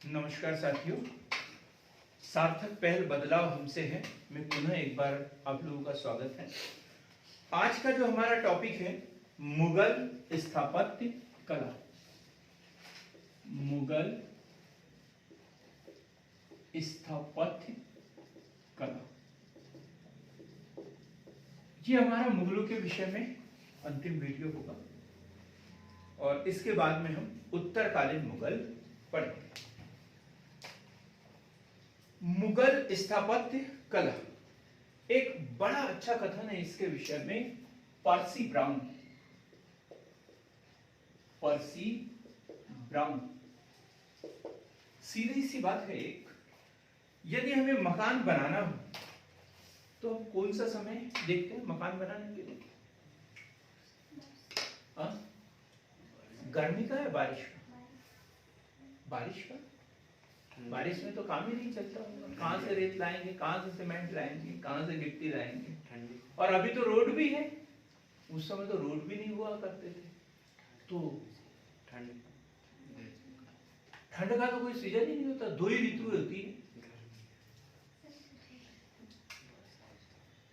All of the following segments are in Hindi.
नमस्कार साथियों, सार्थक पहल बदलाव हमसे है में पुनः एक बार आप लोगों का स्वागत है। आज का जो हमारा टॉपिक है मुगल स्थापत्य कला। मुगल स्थापत्य कला, ये हमारा मुगलों के विषय में अंतिम वीडियो होगा और इसके बाद में हम उत्तरकालीन मुगल पढ़ेंगे। मुगल स्थापत्य कला, एक बड़ा अच्छा कथन है इसके विषय में पर्सी ब्राउन। पर्सी ब्राउन, सीधी सी बात है। एक यदि हमें मकान बनाना हो तो हम कौन सा समय देखते हैं मकान बनाने के लिए? गर्मी का या बारिश का? बारिश का। बारिश में तो काम ही नहीं चलता होगा। कहाँ से रेत लाएंगे, कहाँ से सीमेंट लाएंगे, कहाँ से गिट्टी लाएंगे? और अभी तो रोड भी है, उस समय तो रोड भी नहीं हुआ करते थे। तो ठंड का तो कोई सीजन ही नहीं होता, दो ही ऋतु होती है।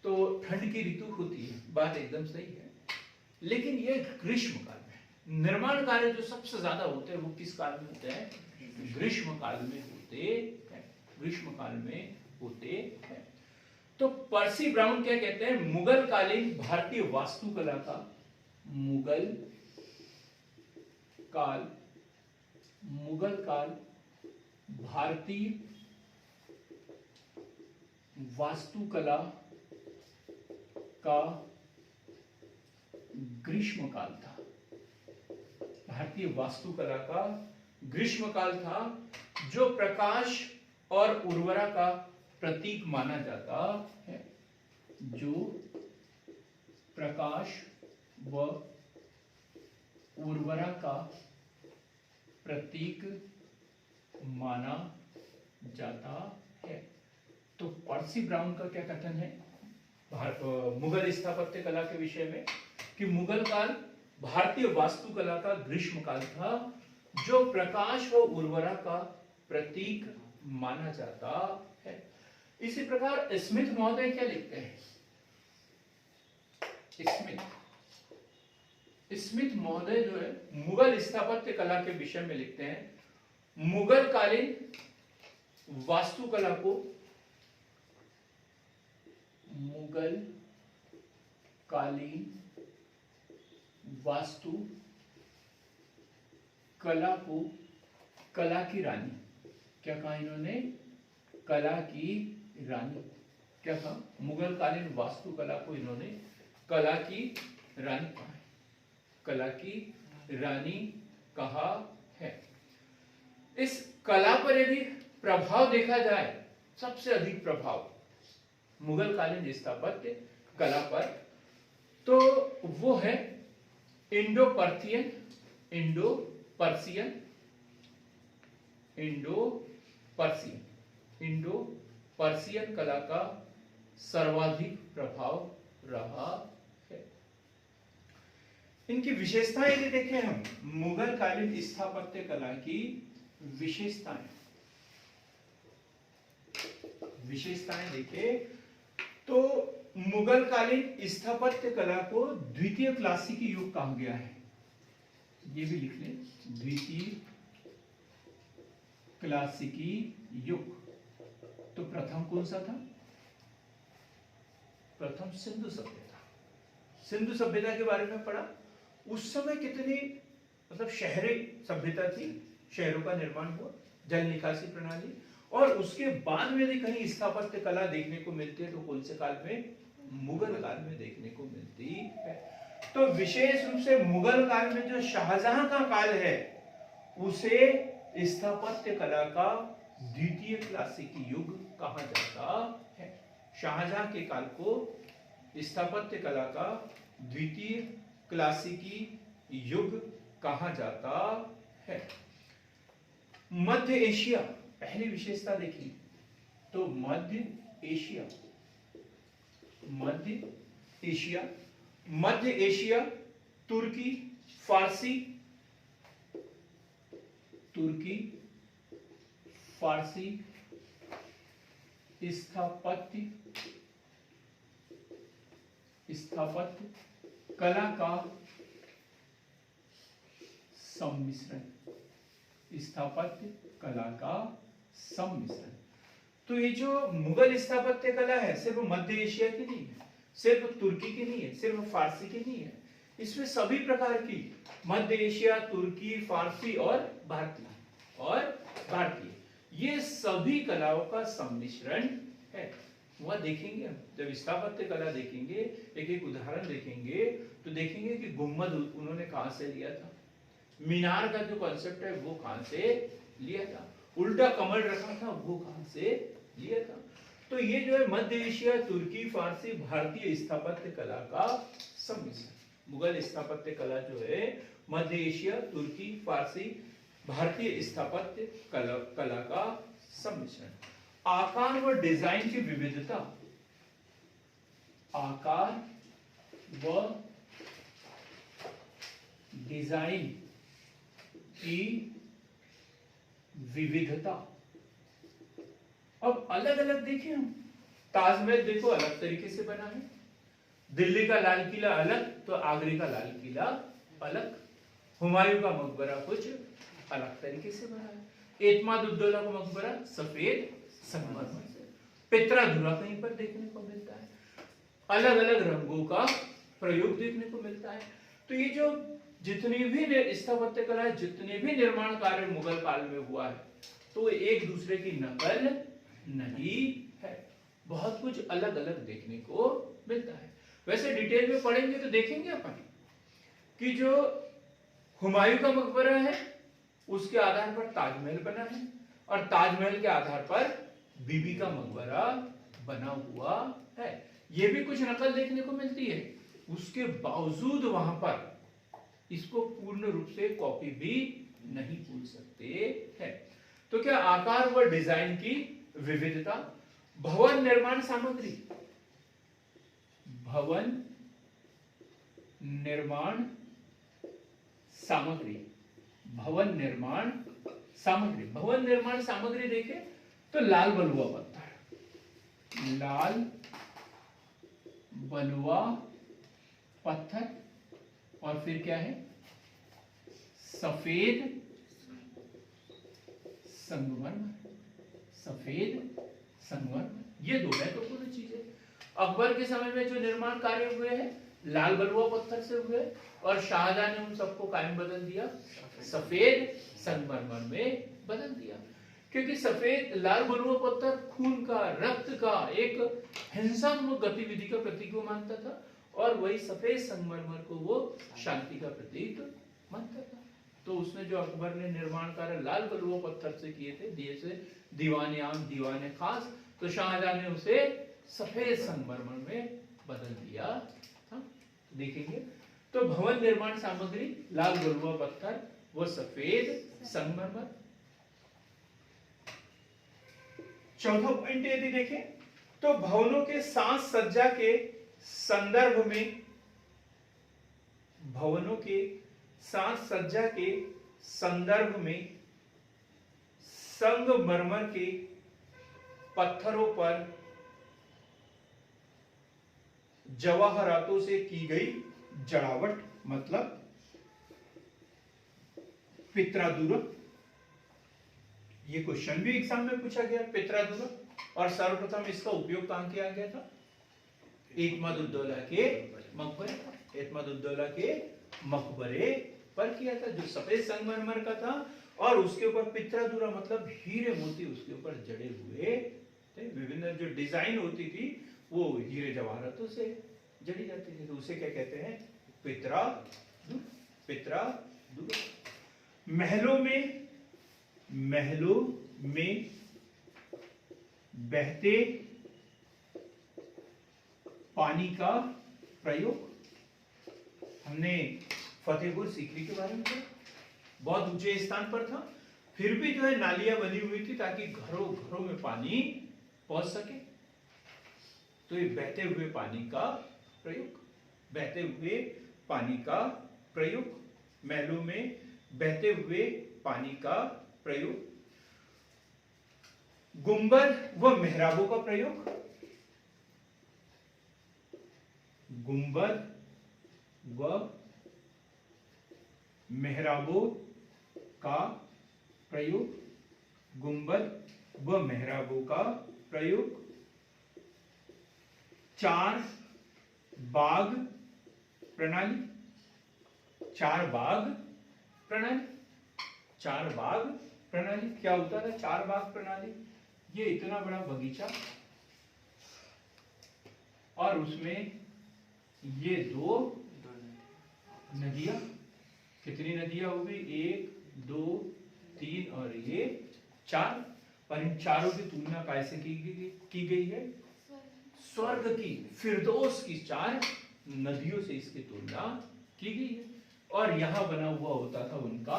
तो ठंड की ऋतु होती है, बात एकदम सही है। लेकिन ये ग्रीष्म काल में निर्माण कार्य जो सबसे ज्यादा होते हैं वो किस काल में होते हैं? ग्रीष्म काल में होते हैं। ग्रीष्म काल में होते हैं। तो पर्सी ब्राउन क्या कहते हैं? मुगल कालीन भारतीय वास्तुकला का, मुगल काल भारतीय वास्तुकला का ग्रीष्म काल था। भारतीय वास्तुकला का ग्रीष्म काल था, जो प्रकाश और उर्वरा का प्रतीक माना जाता है। जो प्रकाश व उर्वरा का प्रतीक माना जाता है। तो पर्सी ब्राउन का क्या कथन है मुगल स्थापत्य कला के विषय में कि मुगल काल भारतीय वास्तुकला का ग्रीष्म काल था, जो प्रकाश व उर्वरा का प्रतीक माना जाता है। इसी प्रकार स्मिथ महोदय क्या लिखते हैं? स्मिथ महोदय जो है मुगल स्थापत्य कला के विषय में लिखते हैं, मुगल कालीन वास्तुकला को, मुगल कालीन वास्तु कला को कला की रानी, क्या कहा इन्होंने? कला की रानी। क्या कहा? मुगल कालीन वास्तुकला को इन्होंने कला की रानी कहा है। कला की रानी कहा है। इस कला पर यदि प्रभाव देखा जाए, सबसे अधिक प्रभाव मुगल कालीन स्थापत्य कला पर, तो वो है इंडो पर्सियन कला का सर्वाधिक प्रभाव रहा है। इनकी विशेषताएं यदि देखें हम, मुगल कालीन स्थापत्य कला की विशेषताएं देखें तो मुगल कालीन स्थापत्य कला को द्वितीय क्लासिकी युग कहा गया है। ये भी लिख लें, द्वितीय क्लासिकी युग। तो प्रथम कौन सा था? प्रथम सिंधु सभ्यता। सिंधु सभ्यता के बारे में पढ़ा। उस समय कितनी शहरी सभ्यता थी, शहरों का निर्माण हुआ, जल निकासी प्रणाली, और उसके बाद में यदि कहीं स्थापत्य कला देखने को मिलती है तो कौन से काल में? मुगल काल में देखने को मिलती है। तो विशेष रूप से मुगल काल में जो शाहजहां का काल है उसे स्थापत्य कला का द्वितीय क्लासिकी युग कहा जाता है। शाहजहां के काल को स्थापत्य कला का द्वितीय क्लासिकी युग कहा जाता है। मध्य एशिया, पहली विशेषता देखिए तो मध्य एशिया, तुर्की, फारसी स्थापत्य कला का सम्मिश्रण, स्थापत्य कला का सम्मिश्रण। तो ये जो मुगल स्थापत्य कला है सिर्फ मध्य एशिया की नहीं है, सिर्फ तुर्की की नहीं है, सिर्फ फारसी की नहीं है, इसमें सभी प्रकार की मध्य एशिया, तुर्की, फारसी और भारतीय ये सभी कलाओं का सम्मिश्रण है। वह देखेंगे हम जब स्थापत्य कला देखेंगे, एक एक उदाहरण देखेंगे तो देखेंगे कि गुम्बद उन्होंने कहां से लिया था, मीनार का जो कॉन्सेप्ट है वो कहां से लिया था, उल्टा कमल रखा था वो कहां से लिया था। तो ये जो है मध्य एशिया, तुर्की, फारसी, भारतीय स्थापत्य कला का सम्मिश्रण। मुगल स्थापत्य कला जो है मध्य एशिया, तुर्की, फारसी, भारतीय स्थापत्य कला का सम्मिश्रण। आकार व डिजाइन की विविधता, आकार व डिजाइन की विविधता। अब अलग अलग देखिए हम, ताजमहल देखो अलग तरीके से बना है, दिल्ली का लाल किला अलग तो आगरे का लाल किला अलग, हुमायूं का मकबरा कुछ अलग तरीके से बना है, एतमाद-उद-दौला का मकबरा सफेद संगमरमर से, पित्रा-धुरा कहीं पर देखने को मिलता है, अलग अलग रंगों का प्रयोग देखने को मिलता है। तो ये जो जितनी भी स्थापत्य कला, जितने भी निर्माण कार्य मुगल काल में हुआ है तो एक दूसरे की नकल नहीं है, बहुत कुछ अलग अलग देखने को मिलता है। वैसे डिटेल में पढ़ेंगे तो देखेंगे अपन कि जो हुमायूं का मकबरा है उसके आधार पर ताजमहल बना है और ताजमहल के आधार पर बीबी का मकबरा बना हुआ है। यह भी कुछ नकल देखने को मिलती है, उसके बावजूद वहां पर इसको पूर्ण रूप से कॉपी भी नहीं पूछ सकते हैं। तो क्या आकार व डिजाइन की विविधता, भवन निर्माण सामग्री, भवन निर्माण सामग्री, भवन निर्माण सामग्री, भवन निर्माण सामग्री देखें तो लाल बलुआ पत्थर, लाल बलुआ पत्थर और फिर क्या है सफेद संगमरमर, सफेद संगमरमर। ये दो महत्वपूर्ण चीजें अकबर के समय में जो निर्माण कार्य हुए हैं लाल बलुआ पत्थर से हुए और शाहजहां ने उन सबको कायम बदल दिया, सफेद संगमरमर में बदल दिया, क्योंकि सफेद लाल बलुआ पत्थर खून का, रक्त का एक हिंसात्मक गतिविधि का प्रतीक वो मानता था और वही सफेद संगमरमर को वो शांति का प्रतीक मानता था। तो उसने जो अकबर ने निर्माण कार्य लाल बलुआ पत्थर से किए थे, जैसे दीवाने आम, दीवाने खास, तो शाहजहां ने उसे सफेद संगमरमर में बदल दिया था। देखेंगे तो भवन निर्माण सामग्री लाल बलुआ पत्थर वो सफेद संगमरमर। चौथा पॉइंट यदि देखें तो भवनों के साज सज्जा के संदर्भ में, भवनों के साज सज्जा के संदर्भ में संगमरमर के पत्थरों पर जवाहरातों से की गई जड़ावट, मतलब पित्रादुरा। ये क्वेश्चन भी एग्जाम में पूछा गया, पित्रादुरा, और सर्वप्रथम इसका उपयोग कहां किया गया था, एतमाद-उद-दौला के मकबरे, एतमाद-उद-दौला के मकबरे पर किया था, जो सफेद संगमरमर का था और उसके ऊपर पित्रादुरा मतलब हीरे मोती उसके ऊपर जड़े हुए थे। विभिन्न जो डिजाइन होती थी वो हीरे जवाहरातों से जड़ी जाती थी, तो उसे क्या कहते हैं, पित्रादुरा, पित्रादुरा। महलों में बहते पानी का प्रयोग। हमने फतेहपुर सीकरी के बारे में पढ़ा, बहुत ऊंचे स्थान पर था, फिर भी जो है नालियां बनी हुई थी ताकि घरों घरों में पानी पहुंच सके। तो ये बहते हुए पानी का प्रयोग, बहते हुए पानी का प्रयोग, महलों में बहते हुए पानी का प्रयोग। गुंबद व मेहराबों का प्रयोग, गुंबद व मेहराबों का प्रयोग, गुंबद व मेहराबों का प्रयोग, चार बाग प्रणाली, चार बाग प्रणाली, चार बाग प्रणाली क्या होता है? चार बाग प्रणाली, ये इतना बड़ा बगीचा और उसमें ये दो नदियां, कितनी नदियां हो गई? 1 2 3 और ये 4, और इन चारों की तुलना कैसे की गई है? स्वर्ग की, फिरदौस की 4 नदियों से इसकी तुलना की गई है। और यहां बना हुआ होता था उनका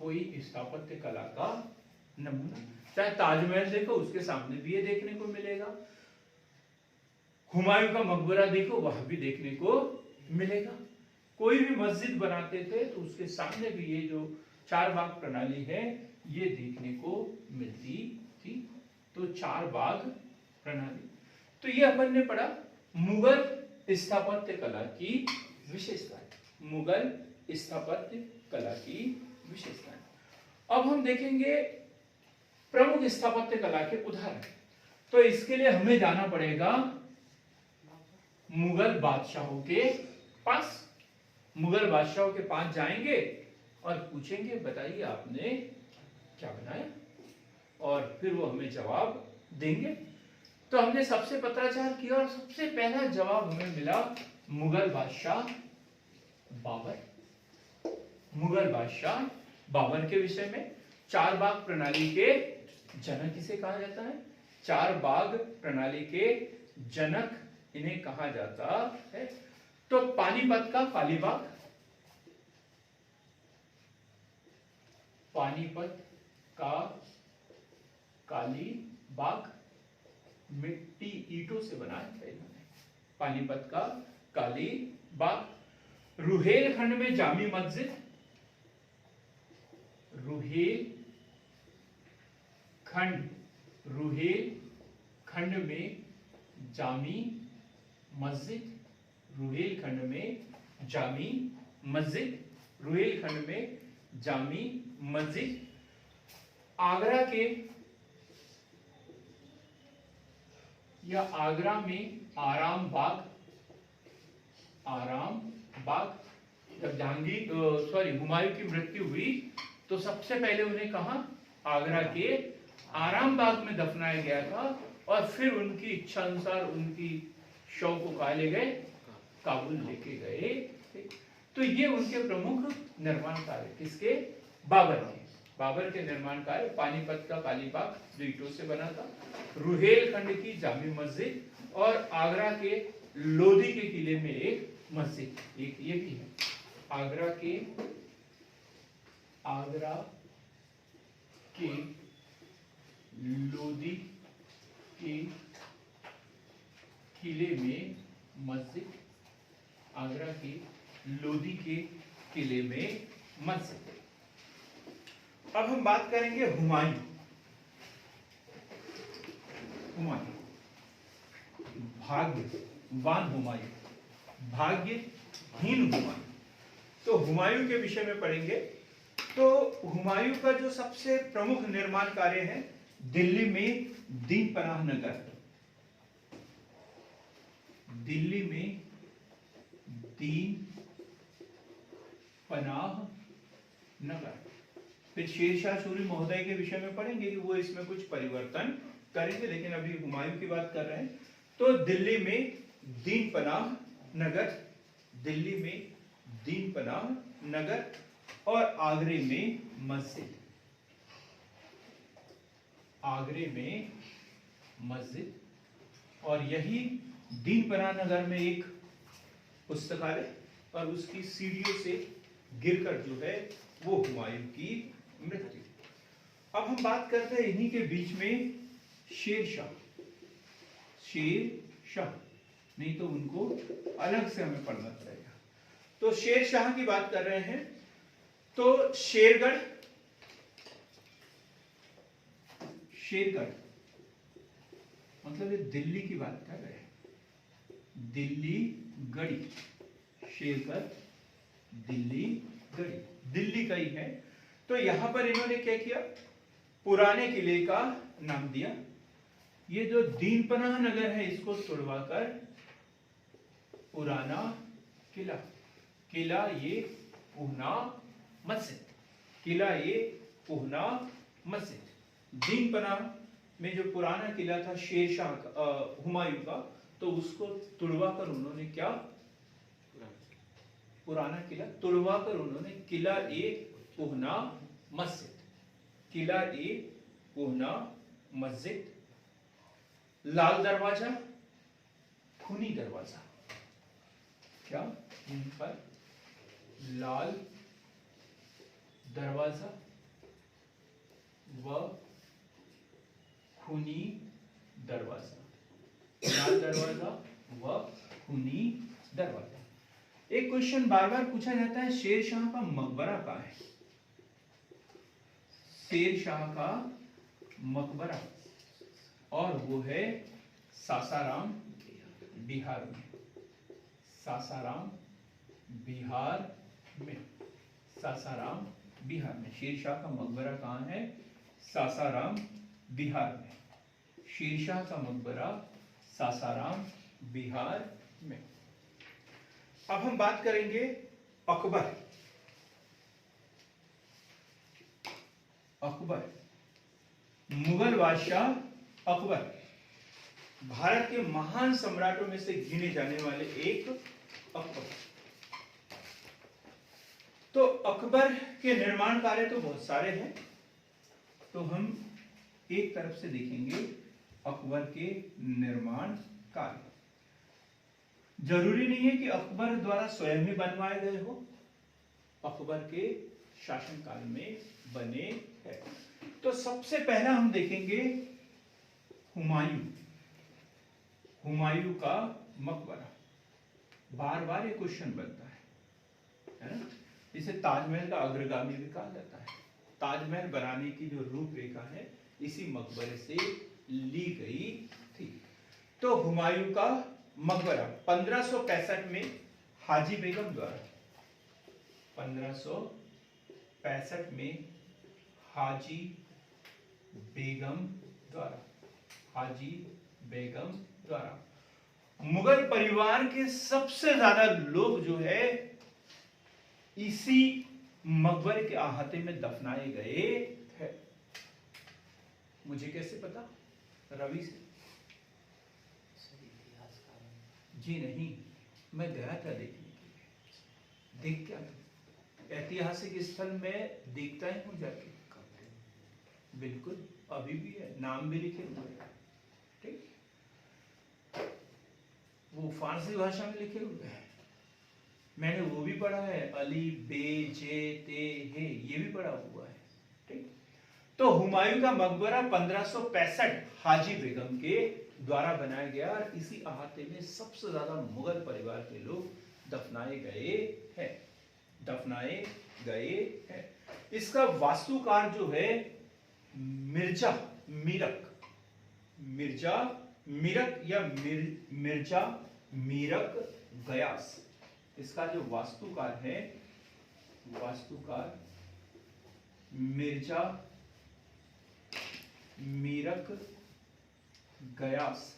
कोई स्थापत्य कला का नमूना। चाहे ताजमहल देखो, उसके सामने भी ये देखने को मिलेगा, हुमायूं का मकबरा देखो, वहां भी देखने को मिलेगा। कोई भी मस्जिद बनाते थे तो उसके सामने भी ये जो चार बाग प्रणाली है ये देखने को मिलती थी। तो चार बाग प्रणाली, तो ये अपन ने पढ़ा मुगल स्थापत्य कला की विशेषताएं, मुगल स्थापत्य कला की विशेषताएं। अब हम देखेंगे प्रमुख स्थापत्य कला के उदाहरण। तो इसके लिए हमें जाना पड़ेगा मुगल बादशाहों के पास। मुगल बादशाहों के पास जाएंगे और पूछेंगे बताइए आपने क्या बनाया, और फिर वो हमें जवाब देंगे। तो हमने सबसे पत्राचार किया और सबसे पहला जवाब हमें मिला मुगल बादशाह बाबर। मुगल बादशाह बाबर के विषय में चार बाग प्रणाली के जनक इसे कहा जाता है। चार बाग प्रणाली के जनक इन्हें कहा जाता है। तो पानीपत का कालीबाग, पानीपत का कालीबाग मिट्टी ईंटों से बनाया था इन्होंने, पानीपत का कालीबाग। रुहेलखंड में जामी मस्जिद, रुहेलखंड में जामी मस्जिद, रुहेलखंड में जामी मस्जिद, रुहेलखंड में जामी मस्जिद। आगरा के या आगरा में आराम बाग, आराम बाग। जब जहांगीर हुमायूं की मृत्यु हुई तो सबसे पहले उन्हें कहा आगरा के आराम बाग में दफनाया गया था, और फिर उनकी इच्छा अनुसार उनकी शव को कहा ले गए, काबुल लेके गए। तो ये उनके प्रमुख निर्माण कार्य किसके? बाबर के। बाबर के निर्माण कार्य पानीपत का कालीबाग जो ईंटों से बना था, रुहेलखंड की जामी मस्जिद, और आगरा के लोधी के किले में एक मस्जिद, एक ये भी है। आगरा के लोधी के किले में मस्जिद, आगरा के लोधी के किले में मस्जिद। अब हम बात करेंगे हुमायूं। भाग्यवान हुमायूं, भाग्यहीन हुमायूं। तो हुमायूं के विषय में पढ़ेंगे। तो हुमायूं का जो सबसे प्रमुख निर्माण कार्य है दिल्ली में दीन पनाह नगर, दिल्ली में दीन पनाह नगर। फिर शेरशाह सूरी महोदय के विषय में पढ़ेंगे कि वो इसमें कुछ परिवर्तन करेंगे, लेकिन अभी हुमायूं की बात कर रहे हैं। तो दिल्ली में दीन पनाह नगर, दिल्ली में दीन पनाह नगर, और आगरे में मस्जिद, आगरे में मस्जिद। और यही दीन पनाह नगर में एक पुस्तकालय, और उसकी सीढ़ियों से गिरकर जो है वो हुमायूं की मृत्यु। अब हम बात करते हैं इन्हीं के बीच में शेरशाह, नहीं तो उनको अलग से हमें पढ़ना पड़ेगा। तो शेरशाह की बात कर रहे हैं। तो शेरगढ़ मतलब ये दिल्ली की बात कर रहे हैं, दिल्ली गढ़ी, शेर पर दिल्ली गढ़ी, दिल्ली का ही है। तो यहां पर इन्होंने क्या किया, पुराने किले का नाम दिया। ये जो दीनपनाह नगर है इसको तुड़वाकर पुराना किला, किला ये पूना मस्जिद, किला ये पूना मस्जिद। दीनपनाह में जो पुराना किला था शेरशाह का, हुमायूं का, तो उसको तुड़वाकर उन्होंने क्या, पुराना किला तुड़वाकर उन्होंने किला ए पूना मस्जिद, किला ए पूना मस्जिद। लाल दरवाजा, खूनी दरवाजा, क्या इन पर लाल दरवाजा व खूनी दरवाजा, लाल दरवाजा व खूनी दरवाजा। एक क्वेश्चन बार बार पूछा जाता है, शेर शाह का मकबरा कहाँ है? शेर शाह का मकबरा, और वो है सासाराम बिहार में, सासाराम बिहार में, सासाराम बिहार में। शेरशाह का मकबरा कहाँ है? सासाराम बिहार में। शेरशाह का मकबरा सासाराम बिहार में। अब हम बात करेंगे अकबर। अकबर, मुगल बादशाह अकबर भारत के महान सम्राटों में से गिने जाने वाले एक अकबर। तो अकबर के निर्माण कार्य तो बहुत सारे हैं, तो हम एक तरफ से देखेंगे अकबर के निर्माण कार्य। जरूरी नहीं है कि अकबर द्वारा स्वयं ही बनवाए गए हो, अकबर के शासनकाल में बने हैं। तो सबसे पहला हम देखेंगे हुमायूं, हुमायूं का मकबरा। बार बार ये क्वेश्चन बनता है ना? इसे ताजमहल का अग्रगामी भी कहा जाता है। ताजमहल बनाने की जो रूपरेखा है इसी मकबरे से ली गई थी। तो हुमायूं का मकबरा 1565 में हाजी बेगम द्वारा, 1565 में हाजी बेगम द्वारा, हाजी बेगम द्वारा मुगल परिवार के सबसे ज्यादा लोग जो है इसी मकबरे के अहाते में दफनाए गए थे। मुझे कैसे पता? रवि से। जी नहीं, मैं गया था देखने के लिए। देख क्या, ऐतिहासिक स्थल में देखता ही हूं जाके। बिल्कुल, अभी भी है, नाम भी लिखे हुए हैं। ठीक, वो फारसी भाषा में लिखे हुए हैं, मैंने वो भी पढ़ा है, अली बे जे ते हे, ये भी पढ़ा हुआ है। ठीक, तो हुमायूं का मकबरा 1565 हाजी बेगम के द्वारा बनाया गया और इसी अहाते में सबसे ज्यादा मुगल परिवार के लोग दफनाए गए हैं, दफनाए गए हैं। इसका वास्तुकार जो है मिर्जा मीरक, मिर्जा मीरक या मिर्जा मीरक गयास। इसका जो वास्तुकार है, वास्तुकार मिर्जा मीरक गयास,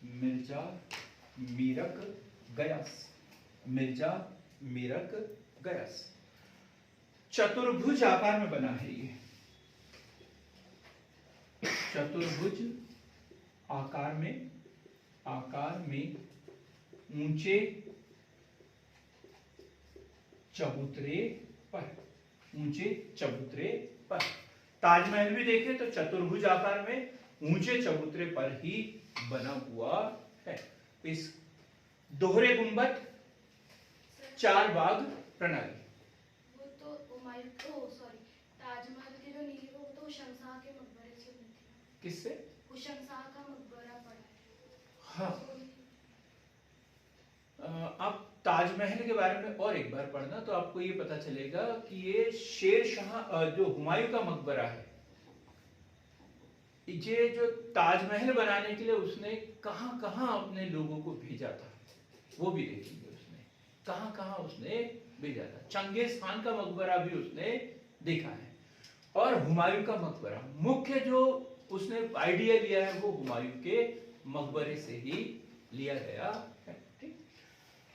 मिर्जा मीरक गयास, मिर्जा मीरक गयास। चतुर्भुज आकार में बना है ये, चतुर्भुज आकार में ऊंचे चबूतरे पर, ऊंचे चबूतरे पर। ताजमहल भी देखे तो चतुर्भुज आकार में ऊंचे चबूतरे पर ही बना हुआ है। इस दोहरे गुंबद, चार बाग प्रणाली। वो तो ताजमहल की जो नींव है वो तो हुशंगशाह के मकबरे से बनी थी। किससे? हुशंगशाह का मकबरा पड़ा है। हाँ, आप ताजमहल के बारे में और एक बार पढ़ना तो आपको ये पता चलेगा कि ये शेर शाह, जो हुमायूं का मकबरा है, ये जो ताजमहल बनाने के लिए उसने कहां कहां अपने लोगों को भेजा था वो भी देखेंगे। उसने कहां कहां उसने भेजा था। चंगेज खान का मकबरा भी उसने देखा है और हुमायूं का मकबरा, मुख्य जो उसने आइडिया लिया है वो हुमायूं के मकबरे से ही लिया गया है। ठीक,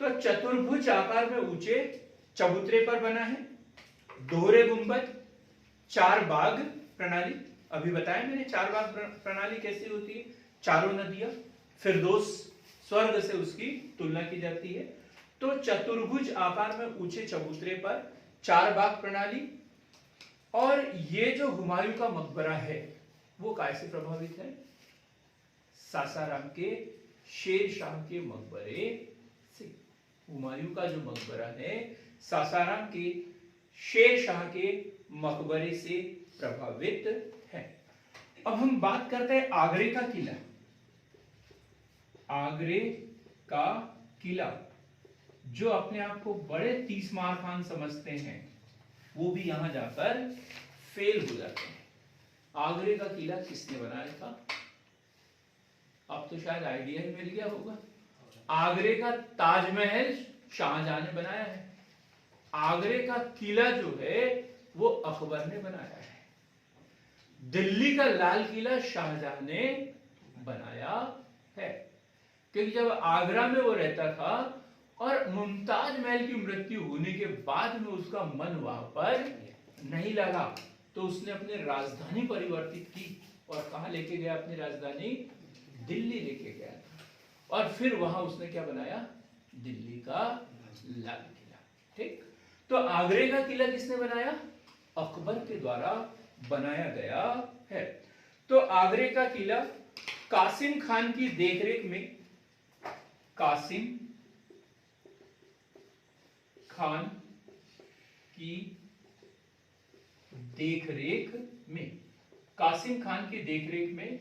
तो चतुर्भुज आकार में ऊंचे चबूतरे पर बना है, दोहरे गुंबद, चार बाग प्रणाली। अभी बताया मैंने चार बाग प्रणाली कैसी होती है, चारों नदियां, फिरदौस स्वर्ग से उसकी तुलना की जाती है। तो चतुर्भुज आकार में ऊंचे चबूतरे पर चार बाग प्रणाली। और ये जो हुमायूं का मकबरा है वो कैसे प्रभावित है, सासाराम के शेर शाह के मकबरे से। हुमायूं का जो मकबरा है सासाराम के शेर शाह के मकबरे से प्रभावित है। अब हम बात करते हैं आगरे का किला। आगरे का किला जो अपने आप को बड़े तीसमार खान समझते हैं वो भी यहां जाकर फेल हो जाते हैं। आगरे का किला किसने बनाया था, अब तो शायद आइडिया ही मिल गया होगा। आगरे का ताजमहल शाहजहां ने बनाया है, आगरे का किला जो है वो अकबर ने बनाया है, दिल्ली का लाल किला शाहजहां ने बनाया है। क्योंकि जब आगरा में वो रहता था और मुमताज महल की मृत्यु होने के बाद में उसका मन वहां पर नहीं लगा तो उसने अपनी राजधानी परिवर्तित की और कहां लेके गया अपनी राजधानी, दिल्ली लेके गया और फिर वहां उसने क्या बनाया, दिल्ली का लाल किला। ठीक, तो आगरे का किला किसने बनाया, अकबर के द्वारा बनाया गया है। तो आगरे का किला कासिम खान की देखरेख में, कासिम खान की देखरेख में, कासिम खान की देखरेख में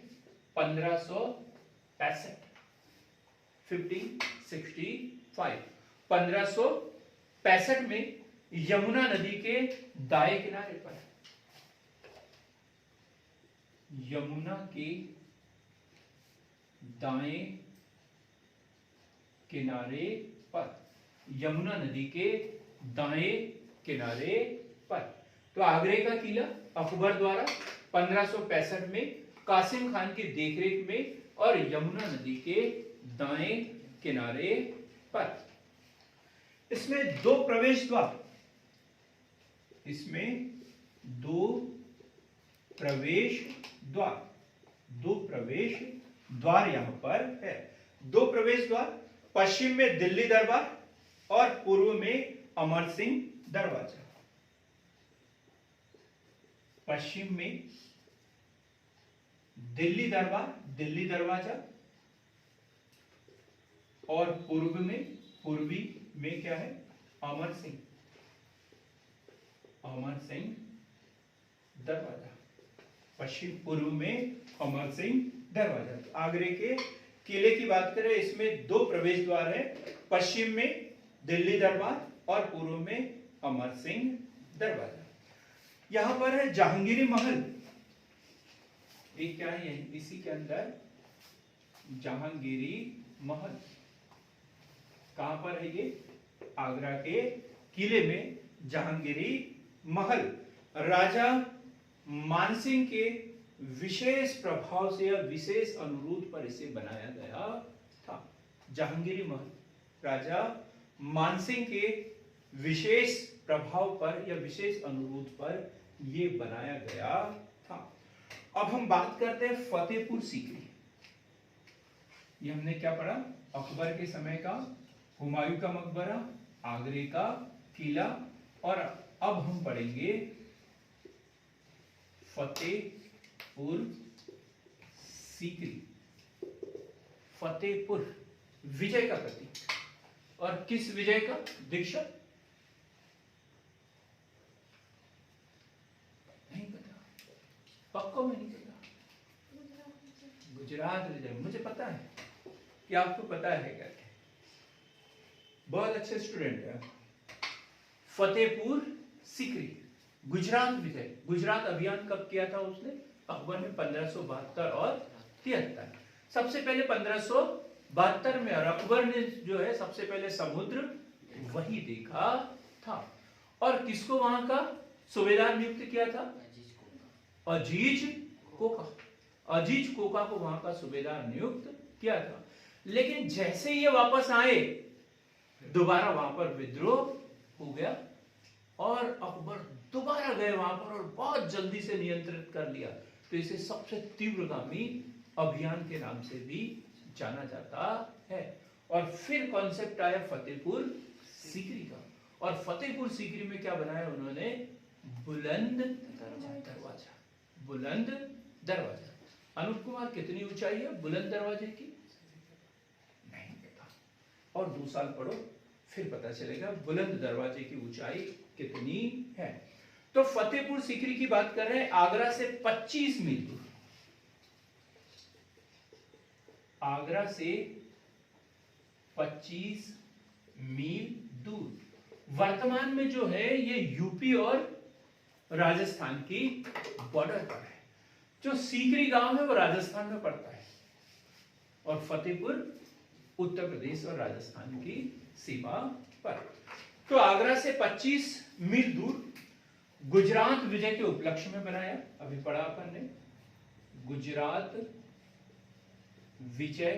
1565 में यमुना नदी के दाएं किनारे पर, यमुना के दाएं किनारे पर, यमुना नदी के दाएं किनारे पर। तो आगरे का किला अकबर द्वारा 1565 में कासिम खान की देखरेख में और यमुना नदी के दाएं किनारे पर। इसमें दो प्रवेश द्वार, इसमें दो प्रवेश द्वार, दो प्रवेश द्वार यहां पर है। दो प्रवेश द्वार, पश्चिम में दिल्ली दरबार और पूर्व में अमर सिंह दरवाजा। पश्चिम में दिल्ली दरबार, दिल्ली दरवाजा और पूर्व में, पूर्वी में क्या है, अमर सिंह, अमर सिंह दरवाजा। पश्चिम पूर्व में अमर सिंह दरवाजा। तो आगरे के किले की बात करें, इसमें दो प्रवेश द्वार है, पश्चिम में दिल्ली दरबार और पूर्व में अमर सिंह दरवाजा। यहां पर है जहांगीरी महल, ये क्या है, इसी के अंदर जहांगीरी महल। कहां पर है ये, आगरा के किले में जहांगीरी महल। राजा मानसिंह के विशेष प्रभाव से या विशेष अनुरोध पर इसे बनाया गया था। जहांगीरी महल राजा मानसिंह के विशेष प्रभाव पर या विशेष अनुरोध पर यह बनाया गया था। अब हम बात करते हैं फतेहपुर सीकरी। ये हमने क्या पढ़ा, अकबर के समय का हुमायूं का मकबरा, आगरे का किला, और अब हम पढ़ेंगे फतेहपुर सीकरी। फतेहपुर विजय का प्रतीक, और किस विजय का, दीक्षा, नहीं पता, पक्का में नहीं पता, गुजरात विजय, मुझे पता है कि आपको पता है क्या, बहुत अच्छे स्टूडेंट है। फतेहपुर सीकरी, गुजरात विजय, गुजरात अभियान कब किया था उसने, अकबर ने 1572 और 73। सबसे पहले 1572 में, और अकबर ने जो है सबसे पहले समुद्र वही देखा था। और किसको वहां का सूबेदार नियुक्त किया था? अजीज कोका। अजीज कोका को वहां का सूबेदार नियुक्त किया था। लेकिन जैसे ये वापस आए, दोबारा वहां पर विद्रोह हो गया और अकबर दोबारा गए वहां पर और बहुत जल्दी से नियंत्रित कर लिया। तो इसे सबसे तीव्रगामी अभियान के नाम से भी जाना जाता है। और फिर कॉन्सेप्ट आया फतेहपुर सीकरी का, और फतेहपुर सीकरी में क्या बनाया उन्होंने? बुलंद दरवाजा। बुलंद दरवाजा। अनूप कुमार, कितनी ऊंचाई है बुलंद दरवाजे की? नहीं पता, और 2 साल पढ़ो फिर पता चलेगा बुलंद दरवाजे की ऊंचाई कितनी है। तो फतेहपुर सीकरी की बात कर रहे हैं, आगरा से 25 मील दूर। आगरा से 25 मील दूर वर्तमान में जो है ये यूपी और राजस्थान की बॉर्डर पर है। जो सीकरी गांव है वो राजस्थान में पड़ता है और फतेहपुर उत्तर प्रदेश और राजस्थान की सीमा पर। तो आगरा से 25 मील दूर गुजरात विजय के उपलक्ष्य में बनाया। अभी पढ़ा अपन ने, गुजरात विजय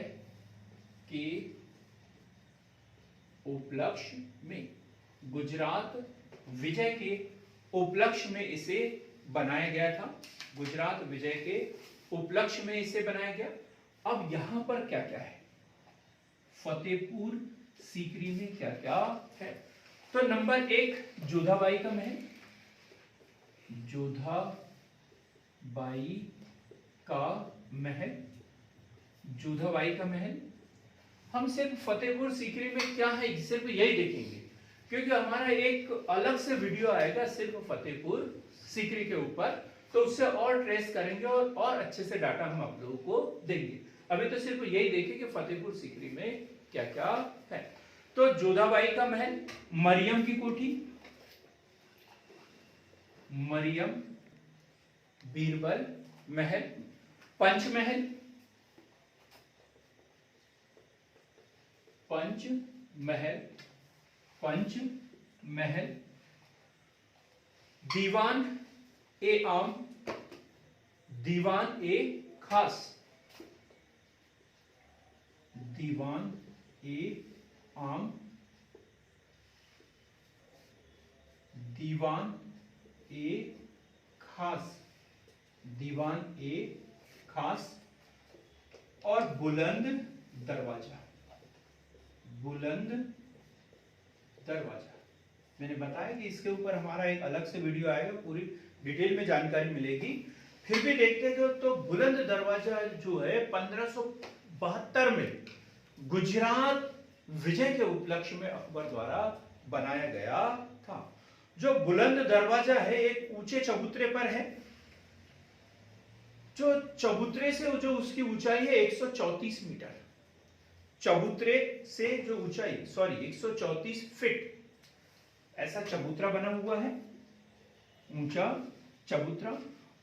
के उपलक्ष्य में, गुजरात विजय के उपलक्ष्य में इसे बनाया गया था। गुजरात विजय के उपलक्ष्य में इसे बनाया गया। अब यहां पर क्या क्या है फतेहपुर सीकरी में, क्या क्या है? तो नंबर 1 जोधाबाई का महल। जोधाबाई का महल, जोधाबाई का महल। हम सिर्फ फतेहपुर सीकरी में क्या है सिर्फ यही देखेंगे, क्योंकि हमारा एक अलग से वीडियो आएगा सिर्फ फतेहपुर सीकरी के ऊपर, तो उससे और ट्रेस करेंगे और अच्छे से डाटा हम आप लोगों को देंगे। अभी तो सिर्फ यही देखें कि फतेहपुर सीकरी में क्या क्या है। तो जोधाबाई का महल, मरियम की कोठी, मरियम बीरबल महल, पंचमहल, पंचमहल, पंचमहल, दीवान ए आम, दीवान ए खास, दीवान ए आम, दीवान ए खास, दीवान ए खास, और बुलंद दरवाजा, बुलंद दरवाजा। मैंने बताया कि इसके ऊपर हमारा एक अलग से वीडियो आएगा, पूरी डिटेल में जानकारी मिलेगी। फिर भी देखते हैं तो बुलंद दरवाजा जो है 1572 में गुजरात विजय के उपलक्ष्य में अकबर द्वारा बनाया गया था। जो बुलंद दरवाजा है एक ऊंचे चबूतरे पर है। जो चबूतरे से जो उसकी ऊंचाई है 134 मीटर, चबूतरे से जो ऊंचाई 134 फीट, ऐसा चबूतरा बना हुआ है, ऊंचा चबूतरा।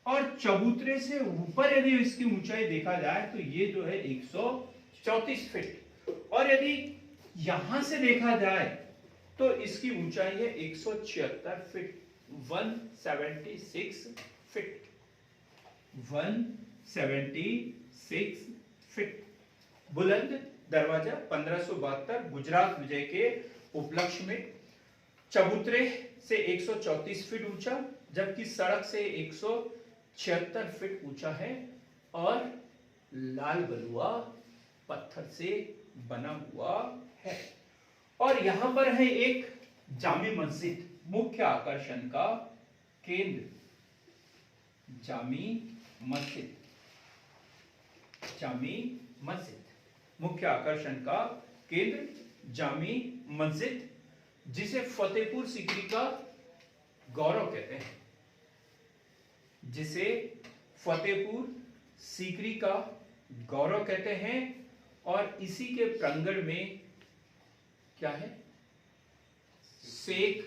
और चबूतरे से ऊपर यदि इसकी ऊंचाई देखा जाए तो ये जो है 134 फीट, और यदि यहां से देखा जाए तो इसकी ऊंचाई है 176 फीट, 176 फीट, 176 फीट। बुलंद दरवाजा 1572 गुजरात विजय के उपलक्ष्य में, चबूतरे से 134 फीट ऊंचा, जबकि सड़क से 176 फीट ऊंचा है, और लाल बलुआ पत्थर से बना हुआ है। और यहां पर है एक जामी मस्जिद, मुख्य आकर्षण का केंद्र, जामी मस्जिद, जामी मस्जिद, मुख्य आकर्षण का केंद्र जामी मस्जिद, जिसे फतेहपुर सीकरी का गौरव कहते हैं, जिसे फतेहपुर सीकरी का गौरव कहते हैं। और इसी के प्रांगण में क्या है? शेख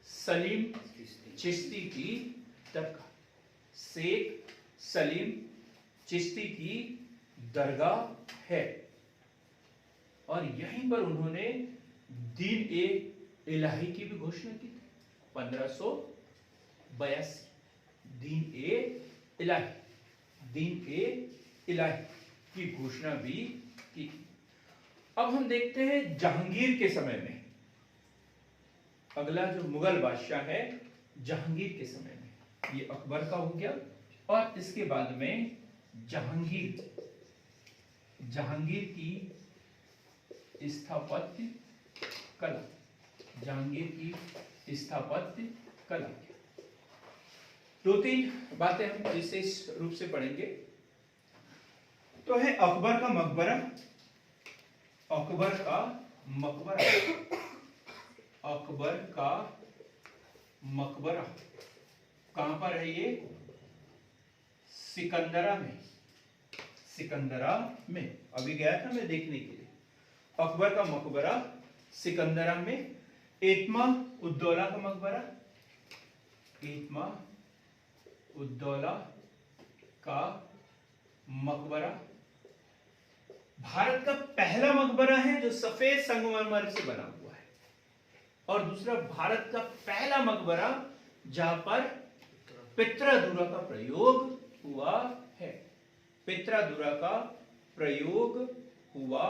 सलीम चिश्ती की दरगाह, शेख सलीम चिश्ती की दरगाह है और यहीं पर उन्होंने दीन ए इलाही की भी घोषणा की थी 1582। दीन ए इलाही की घोषणा भी की। अब हम देखते हैं जहांगीर के समय में, अगला जो मुगल बादशाह है जहांगीर के समय में, ये अकबर का हो गया और इसके बाद में जहांगीर की स्थापत्य कला, दो तीन बातें हम विशेष रूप से पढ़ेंगे। तो है अकबर का मकबरा। अकबर का मकबरा कहां पर है? ये सिकंदरा में। अभी गया था मैं देखने के लिए। अकबर का मकबरा सिकंदरा में। एतमा उद्दौला का मकबरा, भारत का पहला मकबरा है जो सफेद संगमरमर से बना हुआ है। और दूसरा भारत का पहला मकबरा जहां पर पित्रादुरा का प्रयोग हुआ है। पित्रादुरा का प्रयोग हुआ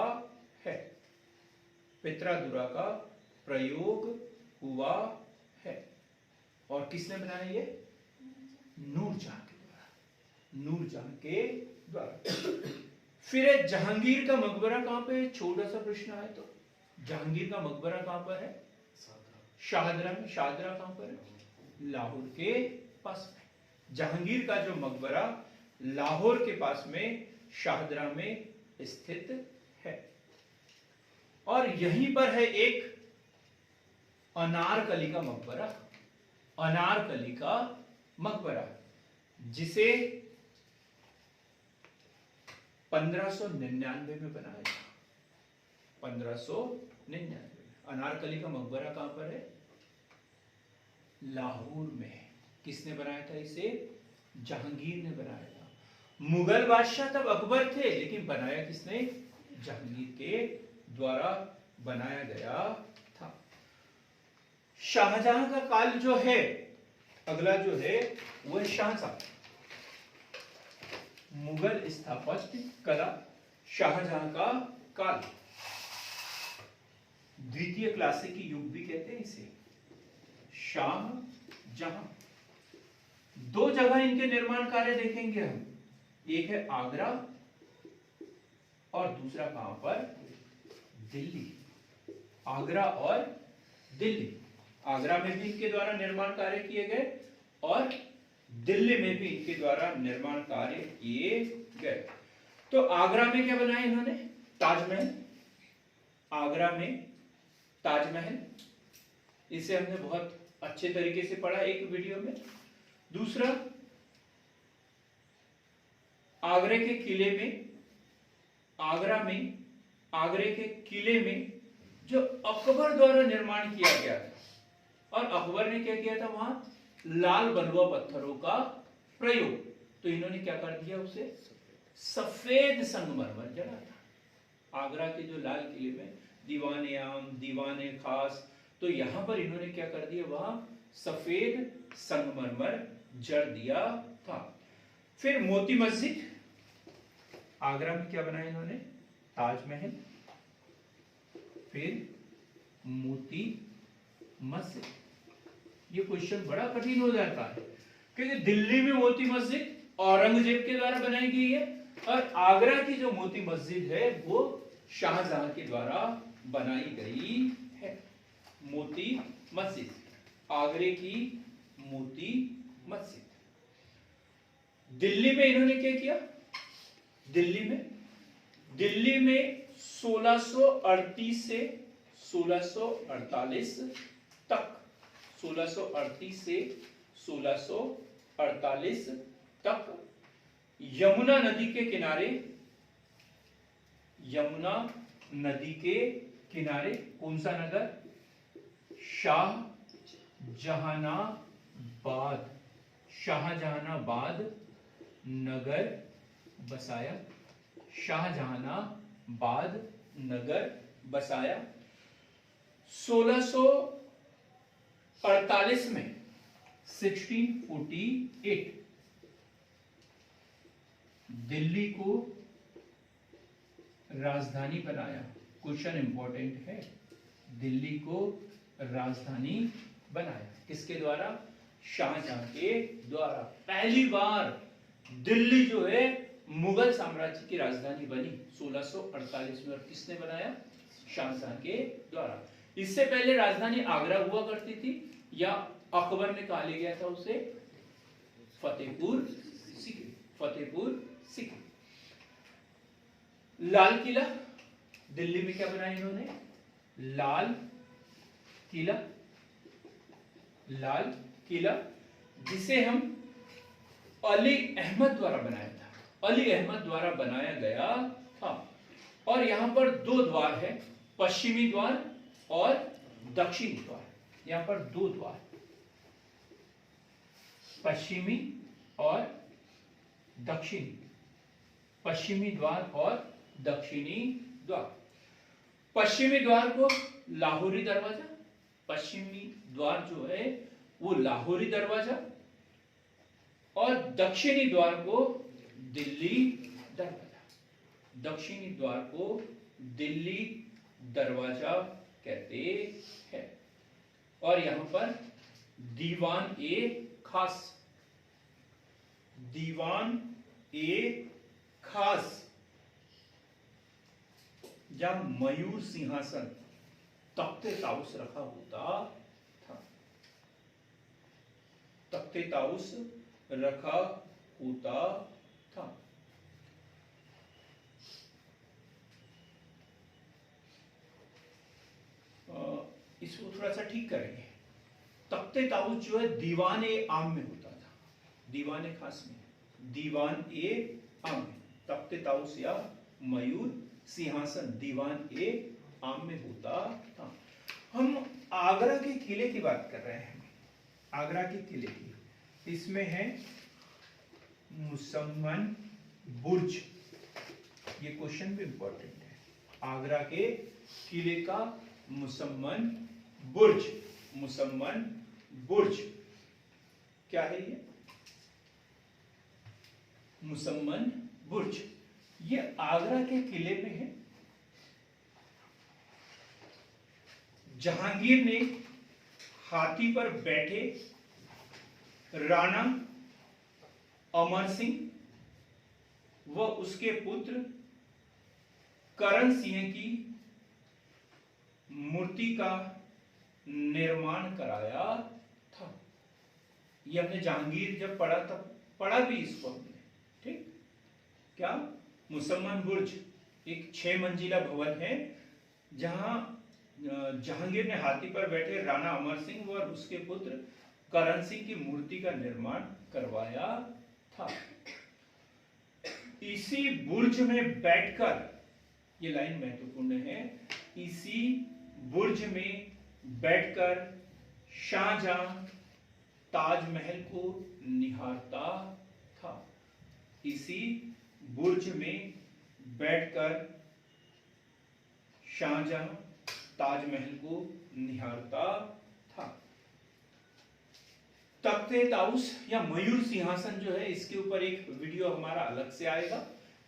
है। और किसने बनाया ये? नूरजहां के द्वारा। फिर जहांगीर का मकबरा कहां पे है? छोटा सा प्रश्न आए तो जहांगीर का मकबरा कहां पर है? शाहदरा में। शाहदरा कहां पर है? लाहौर के पास में। जहांगीर का जो मकबरा लाहौर के पास में शाहदरा में स्थित है। और यहीं पर है एक अनारकली का मकबरा, जिसे 1599 में बनाया था। 1599 में अनारकली का मकबरा कहां पर है? लाहौर में। किसने बनाया था इसे? जहांगीर ने बनाया था। मुगल बादशाह तब अकबर थे, लेकिन बनाया किसने? जहांगीर के द्वारा बनाया गया था। शाहजहां का काल जो है, अगला जो है वो है शाहजहां। मुगल स्थापत्य कला, शाहजहां का काल, द्वितीय क्लासिकी युग भी कहते हैं इसे। शाहजहां, दो जगह इनके निर्माण कार्य देखेंगे हम। एक है आगरा और दूसरा कहां पर? दिल्ली। आगरा और दिल्ली। आगरा में भी इनके द्वारा निर्माण कार्य किए गए और दिल्ली में भी इनके द्वारा निर्माण कार्य किए गए। तो आगरा में क्या बनाया इन्होंने? ताजमहल। आगरा में ताजमहल, इसे हमने बहुत अच्छे तरीके से पढ़ा एक वीडियो में। दूसरा, आगरे के किले में जो अकबर द्वारा निर्माण किया गया था, और अकबर ने क्या किया था वहां? लाल बलुआ पत्थरों का प्रयोग। तो इन्होंने क्या कर दिया? उसे सफेद संगमरमर जड़ा था। आगरा के जो लाल किले में दीवाने आम, दीवाने खास, तो यहां पर इन्होंने क्या कर दिया? वहां सफेद संगमरमर जड़ दिया था। फिर मोती मस्जिद। आगरा में क्या बनाया इन्होंने? ताजमहल, फिर मोती मस्जिद। ये क्वेश्चन बड़ा कठिन हो जाता है, क्योंकि दिल्ली में मोती मस्जिद औरंगजेब के द्वारा बनाई गई है, और आगरा की जो मोती मस्जिद है वो शाहजहां के द्वारा बनाई गई है। मोती मस्जिद, आगरे की मोती मस्जिद। दिल्ली में इन्होंने क्या किया? दिल्ली में 1638 से 1648 तक, 1638 से 1648 तक यमुना नदी के किनारे कौन सा नगर? शाहजहानाबाद नगर बसाया, शाहजहानाबाद नगर बसाया। 1648 में 1648 दिल्ली को राजधानी बनाया। क्वेश्चन इंपॉर्टेंट है, दिल्ली को राजधानी बनाया किसके द्वारा? शाहजहां के द्वारा। पहली बार दिल्ली जो है मुगल साम्राज्य की राजधानी बनी 1648 में। और किसने बनाया? शाहजहां के द्वारा। इससे पहले राजधानी आगरा हुआ करती थी, या अकबर ने कहा ले गया था उसे? फतेहपुर सीकरी। फतेहपुर सीकरी। लाल किला दिल्ली में क्या बनाया इन्होंने? लाल किला। लाल किला जिसे हम अली अहमद द्वारा बनाया था। अली अहमद द्वारा बनाया गया था। और यहां पर दो द्वार है, पश्चिमी द्वार और दक्षिणी द्वार। यहां पर दो द्वार, पश्चिमी और दक्षिणी। पश्चिमी द्वार और दक्षिणी द्वार। पश्चिमी द्वार को लाहौरी दरवाजा, पश्चिमी द्वार जो है वो लाहौरी दरवाजा, और दक्षिणी द्वार को दिल्ली दरवाजा। दक्षिणी द्वार को दिल्ली दरवाजा कहते हैं। और यहां पर दीवान ए खास, दीवान ए खास जहां मयूर सिंहासन तख्ते ताउस रखा होता था। तख्ते ताउस रखा होता था। इसको थोड़ा सा ठीक करेंगे। तख्ते ताउस जो है दीवान ए आम में होता था, दीवान ए खास में। दीवान ए आम में तख्ते ताउस या मयूर सिंहासन दीवान ए आम में होता था। हम आगरा के किले की बात कर रहे हैं। आगरा के किले की, इसमें है मुसम्मन बुर्ज। ये क्वेश्चन भी इंपॉर्टेंट है। आगरा के किले का मुसम्मन बुर्ज। मुसम्मन बुर्ज क्या है ये? मुसम्मन बुर्ज ये आगरा के किले में है। जहांगीर ने हाथी पर बैठे राणा अमर सिंह व उसके पुत्र करण सिंह की मूर्ति का निर्माण कराया था। ये हमने जहांगीर जब पढ़ा तब पढ़ा भी इसको हमने, ठीक? क्या? मुसम्मन बुर्ज एक 6 मंजिला भवन है जहां जहांगीर ने हाथी पर बैठे राणा अमर सिंह और उसके पुत्र करण सिंह की मूर्ति का निर्माण करवाया था। इसी बुर्ज में बैठकर, ये लाइन महत्वपूर्ण है, इसी बुर्ज में बैठकर शाहजहां ताजमहल को निहारता था। इसी बुर्ज में बैठकर शाहजहां ताजमहल को निहारता था। तख्ते ताउस या मयूर सिंहासन जो है, इसके ऊपर एक वीडियो हमारा अलग से आएगा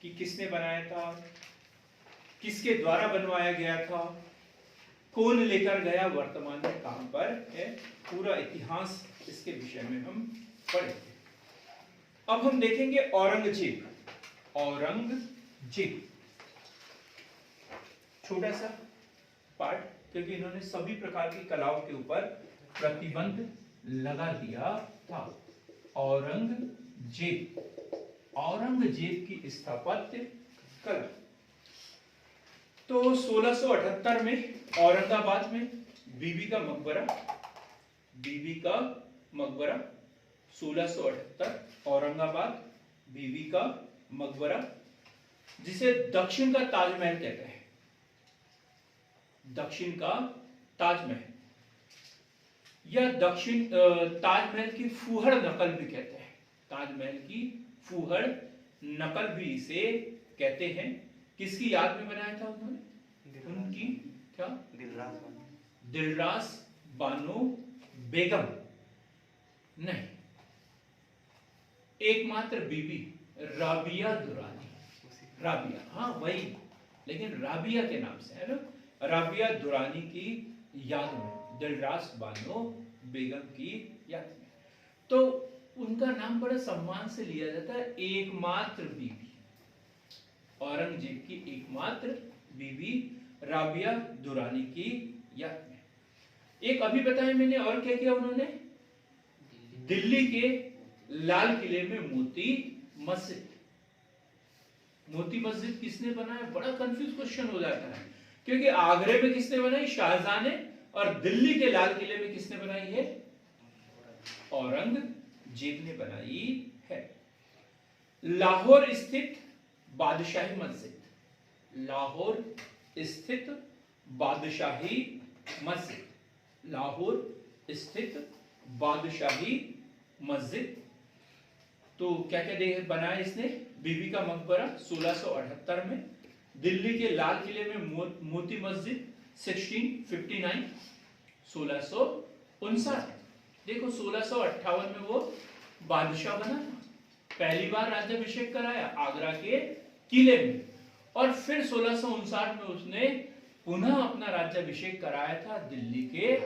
कि किसने बनाया था, किसके द्वारा बनवाया गया था, कौन लेकर गया, वर्तमान में कहां पर है, पूरा इतिहास इसके विषय में हम पढ़ेंगे। अब हम देखेंगे औरंगजेब। औरंगजेब छोटा सा पार्ट, क्योंकि इन्होंने सभी प्रकार की कलाओं के ऊपर प्रतिबंध लगा दिया था। औरंगजेब, औरंगजेब की स्थापत्य कला। तो 1678 में औरंगाबाद में बीबी का मकबरा, बीबी का मकबरा 1678 औरंगाबाद बीबी का मकबरा, जिसे दक्षिण का ताजमहल कहते हैं। दक्षिण का ताजमहल या दक्षिण ताजमहल की फूहड़ नकल भी कहते हैं। ताजमहल की फूहड़ नकल भी इसे कहते हैं। किसकी याद में बनाया था उन्होंने? उनकी क्या? दिलरास बानो बेगम नहीं, एकमात्र बीबी राबिया दुरानी। राबिया, हाँ वही, लेकिन राबिया के नाम से है ना, राबिया दुरानी की याद में, दिलरास बानो बेगम की याद में। तो उनका नाम बड़ा सम्मान से लिया जाता है, एकमात्र बीबी, औरंगजेब की एकमात्र बीबी राबिया दुरानी की याद में। एक अभी बताया मैंने, और क्या किया उन्होंने? दिल्ली के लाल किले में मोती मस्जिद। मोती मस्जिद किसने बनाया? बड़ा कंफ्यूज क्वेश्चन हो जाता है, क्योंकि आगरे में किसने बनाई? शाहजहां ने, और दिल्ली के लाल किले में किसने बनाई है? औरंगजेब ने बनाई है। लाहौर स्थित बादशाही मस्जिद। लाहौर स्थित बादशाही मस्जिद, लाहौर स्थित बादशाही मस्जिद। तो क्या क्या बनाया इसने? बीबी का मकबरा 1678 में, दिल्ली के लाल किले में मोती मस्जिद 1659, 1659। देखो 1658 में वो बादशाह बना था, पहली बार राज्याभिषेक कराया आगरा के किले में, और फिर 1659 में उसने पुनः अपना राज्याभिषेक कराया था दिल्ली के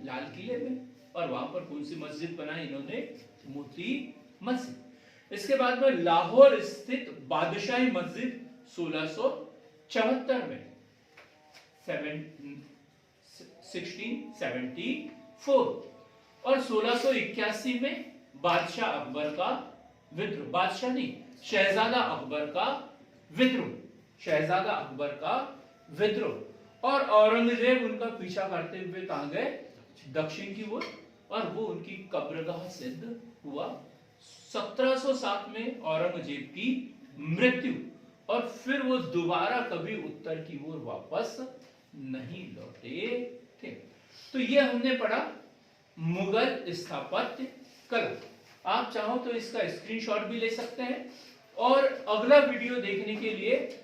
लाल किले में, और वहां पर कौन सी मस्जिद बनाई इन्होंने? मोती मस्जिद। इसके बाद में लाहौर स्थित बादशाही मस्जिद 1674 में, 1674, और 1681 में बादशाह अकबर का विद्रोह, बादशाह नहीं, शहजादा अकबर का विद्रोह, शहजादा अकबर का विद्रोह, और औरंगजेब उनका पीछा करते हुए कहां गए? दक्षिण की ओर, और वो उनकी कब्रगाह सिद्ध हुआ। 1707 में औरंगजेब की मृत्यु, और फिर वो दोबारा कभी उत्तर की ओर वापस नहीं लौटे थे। तो ये हमने पढ़ा मुगल स्थापत्य कला। आप चाहो तो इसका स्क्रीनशॉट भी ले सकते हैं, और अगला वीडियो देखने के लिए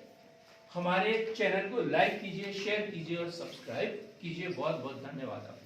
हमारे चैनल को लाइक कीजिए, शेयर कीजिए और सब्सक्राइब कीजिए। बहुत बहुत धन्यवाद।